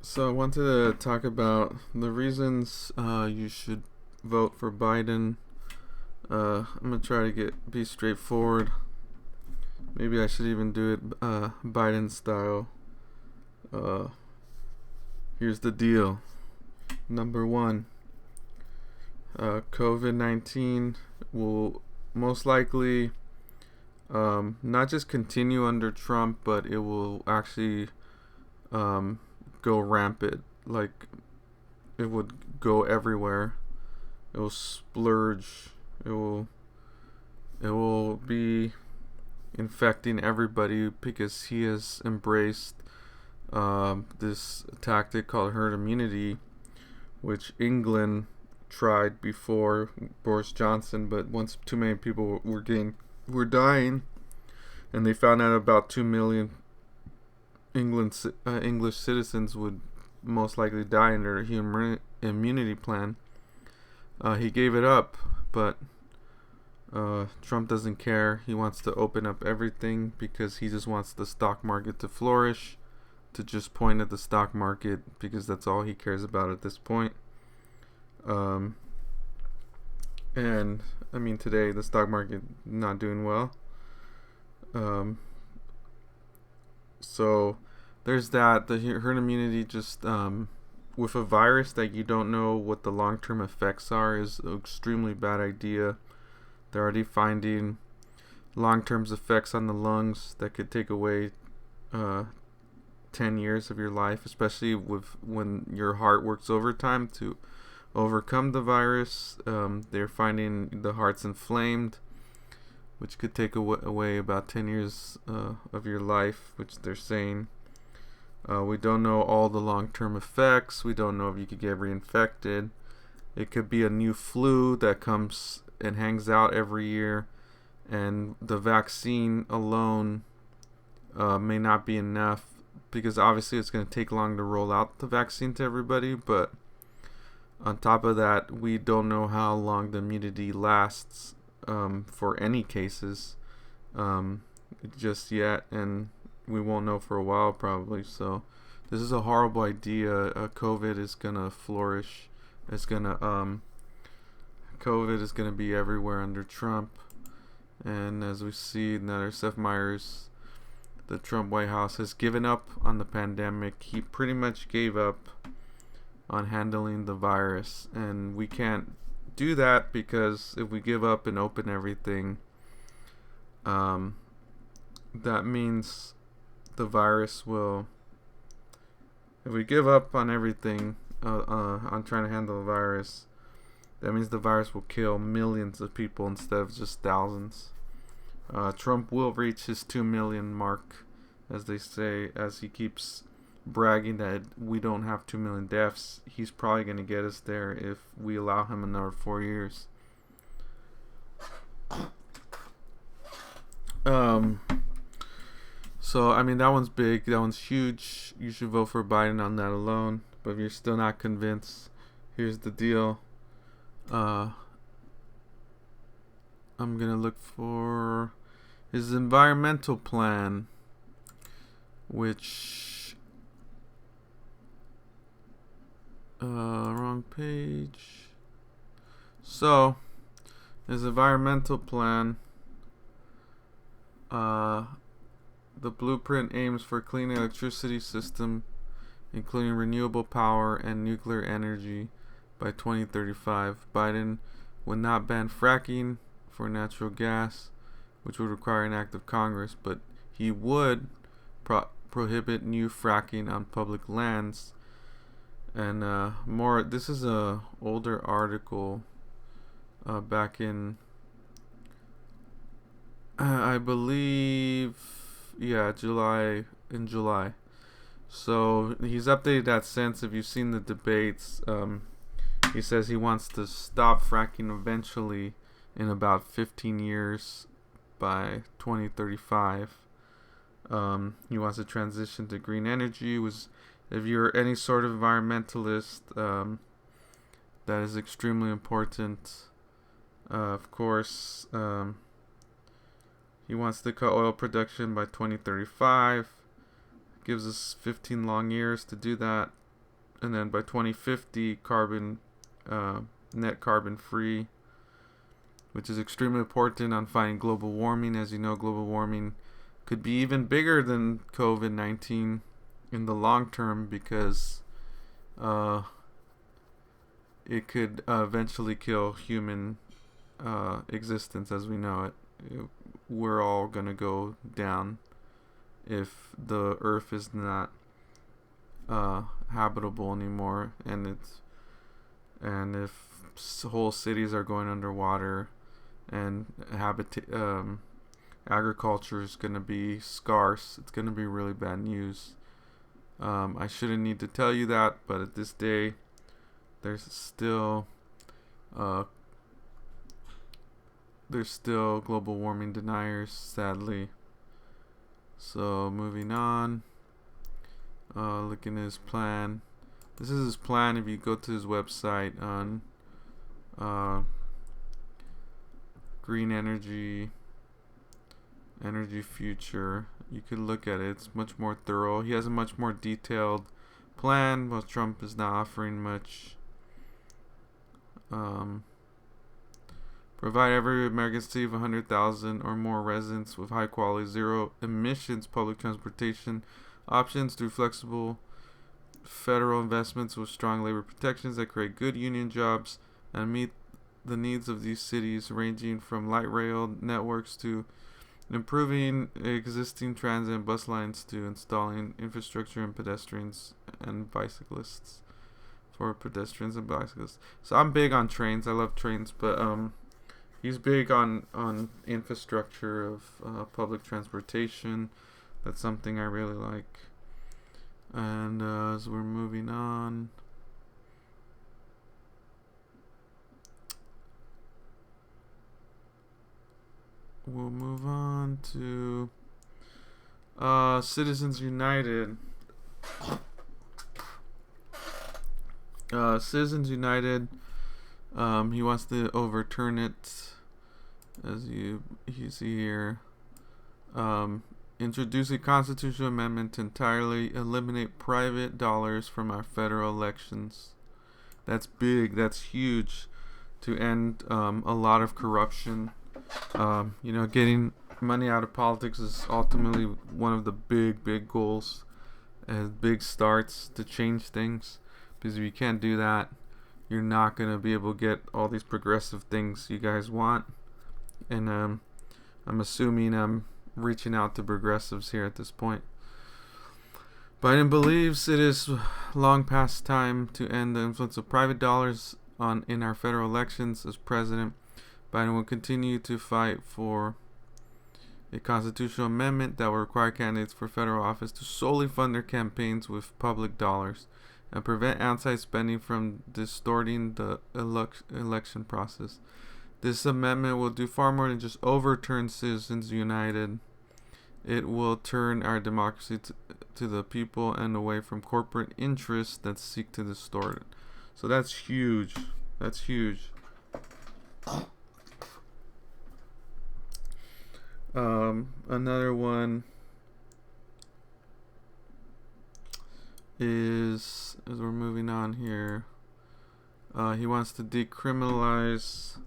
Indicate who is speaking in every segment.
Speaker 1: So I wanted to talk about the reasons you should vote for Biden. I'm gonna try to be straightforward. Maybe I should even do it Biden style. Uh, Here's the deal. Number one, COVID-19 will most likely not just continue under Trump, but it will actually um, go rampant. Like it would go everywhere. It will splurge. It will it will be infecting everybody because he has embraced this tactic called herd immunity, which England tried before Boris Johnson, but once too many people were dying, and they found out about 2 million English citizens would most likely die under a human immunity plan. He gave it up, but Trump doesn't care. He wants to open up everything because he just wants the stock market to flourish, to just point at the stock market because that's all he cares about at this point. Um, and I mean, today the stock market not doing well. So there's that. The herd immunity just with a virus that you don't know what the long-term effects are is an extremely bad idea. They're already finding long-term effects on the lungs that could take away 10 years of your life, especially with when your heart works overtime to overcome the virus. They're finding the heart's inflamed, which could take away about 10 years of your life, which they're saying. We don't know all the long-term effects. We don't know if you could get reinfected. It could be a new flu that comes and hangs out every year, and the vaccine alone may not be enough because obviously it's going to take long to roll out the vaccine to everybody. But on top of that, we don't know how long the immunity lasts for any cases just yet, and we won't know for a while probably. So this is a horrible idea. COVID is gonna flourish. It's gonna COVID is gonna be everywhere under Trump, and as we see now, Seth Meyers, the Trump White House has given up on the pandemic. He pretty much gave up on handling the virus, and we can't do that because if we give up and open everything, that means the virus will, if we give up on everything on trying to handle the virus, that means the virus will kill millions of people instead of just thousands. Trump will reach his 2 million mark, as they say, as he keeps bragging that we don't have 2 million deaths. He's probably going to get us there if we allow him another 4 years. So, I mean, that one's big. That one's huge. You should vote for Biden on that alone. But if you're still not convinced, here's the deal. I'm going to look for his environmental plan, which... wrong page. So, his environmental plan... the blueprint aims for a clean electricity system, including renewable power and nuclear energy, by 2035. Biden would not ban fracking for natural gas, which would require an act of Congress, but he would prohibit new fracking on public lands. And more. This is a older article back in, I believe, July. So he's updated that since. If you've seen the debates, he says he wants to stop fracking eventually in about 15 years by 2035. He wants to transition to green energy. If you're any sort of environmentalist, that is extremely important. Of course, he wants to cut oil production by 2035. Gives us 15 long years to do that. and then by 2050 net carbon free, which is extremely important on fighting global warming. As you know, global warming could be even bigger than COVID-19 in the long term, because it could eventually kill human existence as we know it. We're all gonna go down if the earth is not habitable anymore, and if whole cities are going underwater, and agriculture is gonna be scarce. It's gonna be really bad news. I shouldn't need to tell you that, but at this day, there's still global warming deniers, sadly. So moving on, looking at his plan. This is his plan. If you go to his website on green energy future, you could look at it. It's much more thorough. He has a much more detailed plan, while Trump is not offering much. Provide every American city of 100,000 or more residents with high quality, zero emissions public transportation options through flexible federal investments with strong labor protections that create good union jobs and meet the needs of these cities, ranging from light rail networks to improving existing transit and bus lines to installing infrastructure and pedestrians and bicyclists for pedestrians and bicyclists. So I'm big on trains. I love trains, but he's big on infrastructure of public transportation. That's something I really like. And as we're moving on, we'll move on to Citizens United. Citizens United, he wants to overturn it, as you see here. Introduce a constitutional amendment to entirely eliminate private dollars from our federal elections. That's big. That's huge. To end a lot of corruption. Getting money out of politics is ultimately one of the big goals, and big starts to change things. Because if you can't do that, you're not going to be able to get all these progressive things you guys want. And I'm assuming I'm reaching out to progressives here at this point. Biden believes it is long past time to end the influence of private dollars in our federal elections. As president, Biden will continue to fight for a constitutional amendment that will require candidates for federal office to solely fund their campaigns with public dollars and prevent outside spending from distorting the election process. This amendment will do far more than just overturn Citizens United. It will turn our democracy to the people and away from corporate interests that seek to distort it. So that's huge. That's huge. Another one is, as we're moving on here, he wants to decriminalize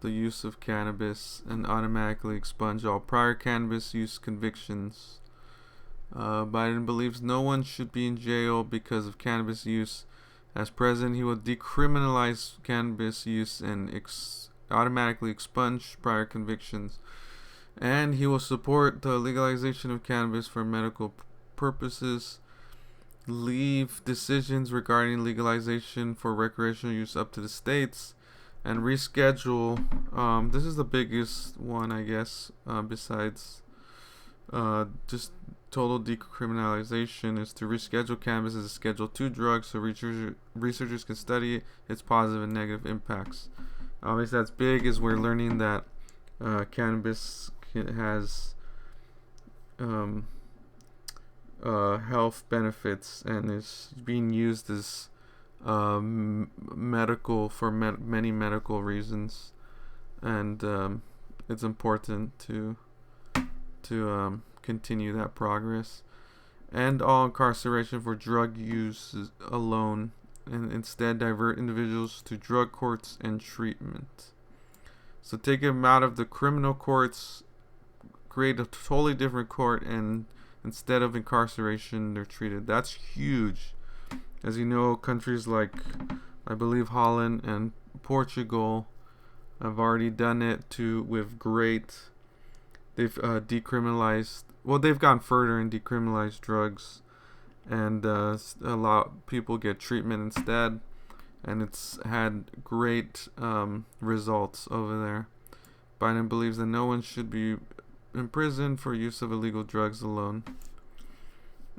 Speaker 1: the use of cannabis and automatically expunge all prior cannabis use convictions. Biden believes no one should be in jail because of cannabis use. As president, he will decriminalize cannabis use and automatically expunge prior convictions. And he will support the legalization of cannabis for medical purposes. Leave decisions regarding legalization for recreational use up to the states. And reschedule, this is the biggest one, I guess, besides just total decriminalization, is to reschedule cannabis as a Schedule II drug so researchers can study its positive and negative impacts. Obviously, that's big, as we're learning that cannabis has health benefits and is being used as medical for many medical reasons, and it's important to continue that progress. end all incarceration for drug use alone, and instead divert individuals to drug courts and treatment. So take them out of the criminal courts, create a totally different court, and instead of incarceration, they're treated. That's huge. As you know, countries like, I believe, Holland and Portugal have already done it with great. They've decriminalized. Well, they've gone further and decriminalized drugs, and a lot of people get treatment instead, and it's had great results over there. Biden believes that no one should be in prison for use of illegal drugs alone.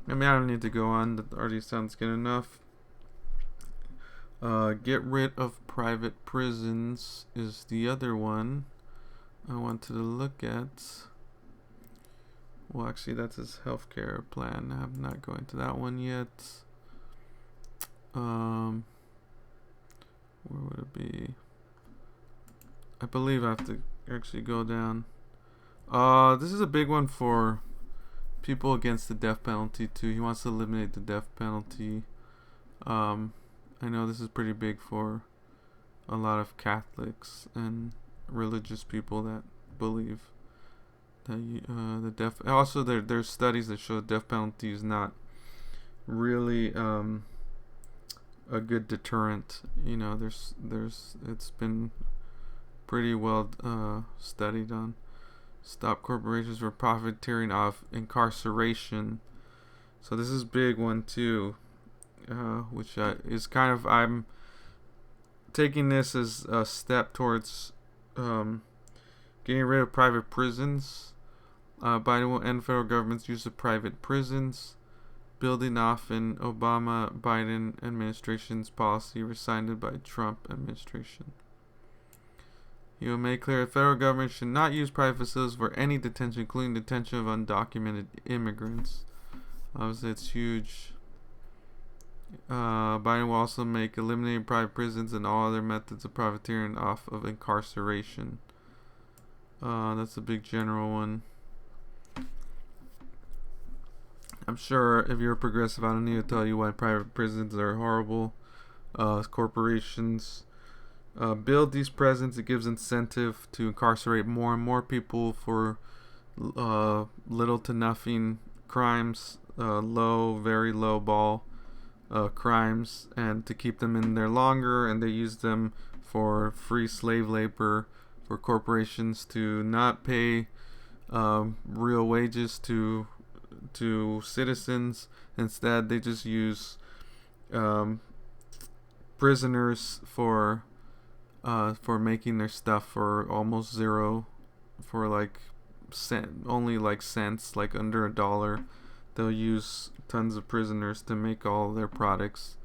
Speaker 1: I mean, I don't need to go on. That already sounds good enough. Get rid of private prisons is the other one I wanted to look at. Well, actually, that's his healthcare plan. I'm not going to that one yet. Where would it be? I believe I have to actually go down. This is a big one for people against the death penalty too. He wants to eliminate the death penalty. I know this is pretty big for a lot of Catholics and religious people that believe that the death. Also, there's studies that show death penalty is not really a good deterrent. You know, there's it's been pretty well studied on. Stop corporations for profiteering off incarceration. So this is a big one too, which is kind of, I'm taking this as a step towards getting rid of private prisons. Biden will end federal government's use of private prisons, building off an Obama-Biden administration's policy rescinded by Trump administration. He will make clear the federal government should not use private facilities for any detention, including detention of undocumented immigrants. Obviously, it's huge. Biden will also make eliminating private prisons and all other methods of profiteering off of incarceration. That's a big general one. I'm sure if you're a progressive, I don't need to tell you why private prisons are horrible. Corporations build these prisons. It gives incentive to incarcerate more and more people for little to nothing crimes, very low ball crimes, and to keep them in there longer. And they use them for free slave labor for corporations to not pay real wages to citizens. Instead, they just use prisoners for making their stuff for almost zero, for like only like cents, like under $1. They'll use tons of prisoners to make all their products.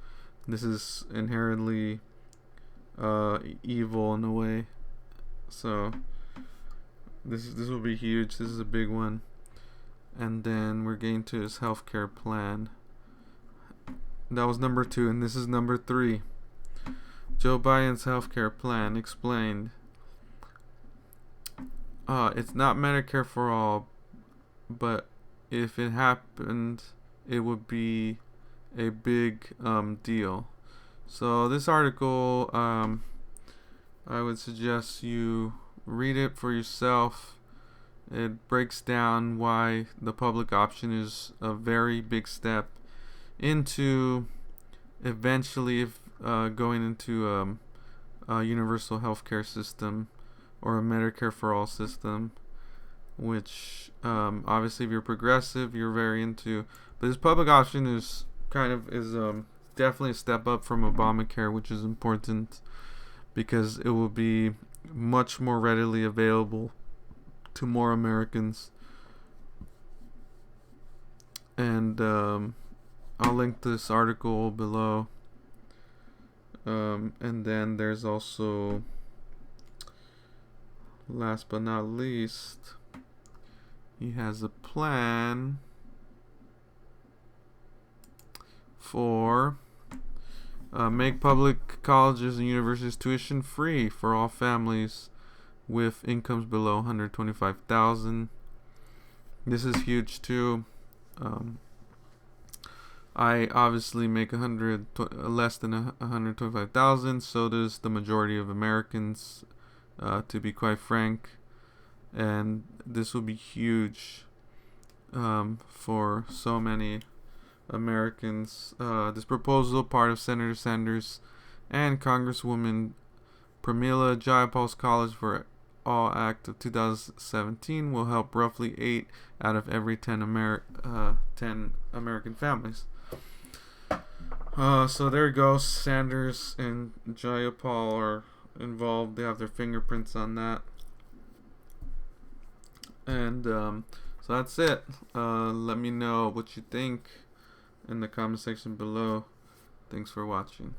Speaker 1: This is inherently evil in a way. So this will be huge. This is a big one. And then we're getting to his healthcare plan. That was number 2, and this is number 3. Joe Biden's healthcare plan explained. It's not Medicare for all, but if it happened, it would be a big deal. So this article, I would suggest you read it for yourself. It breaks down why the public option is a very big step into eventually going into a universal healthcare system or a Medicare for all system, which obviously if you're progressive, you're very into. But this public option is definitely a step up from Obamacare, which is important because it will be much more readily available to more Americans. And I'll link this article below. And then there's also, last but not least, he has a plan for make public colleges and universities tuition free for all families with incomes below $125,000. This is huge too. I obviously make less than 125,000. So does the majority of Americans, to be quite frank. And this will be huge for so many Americans. This proposal, part of Senator Sanders and Congresswoman Pramila Jayapal's College for All Act of 2017, will help roughly 8 out of every 10 American families. So there it goes. Sanders and Jayapal are involved. They have their fingerprints on that. And so that's it. Let me know what you think in the comment section below. Thanks for watching.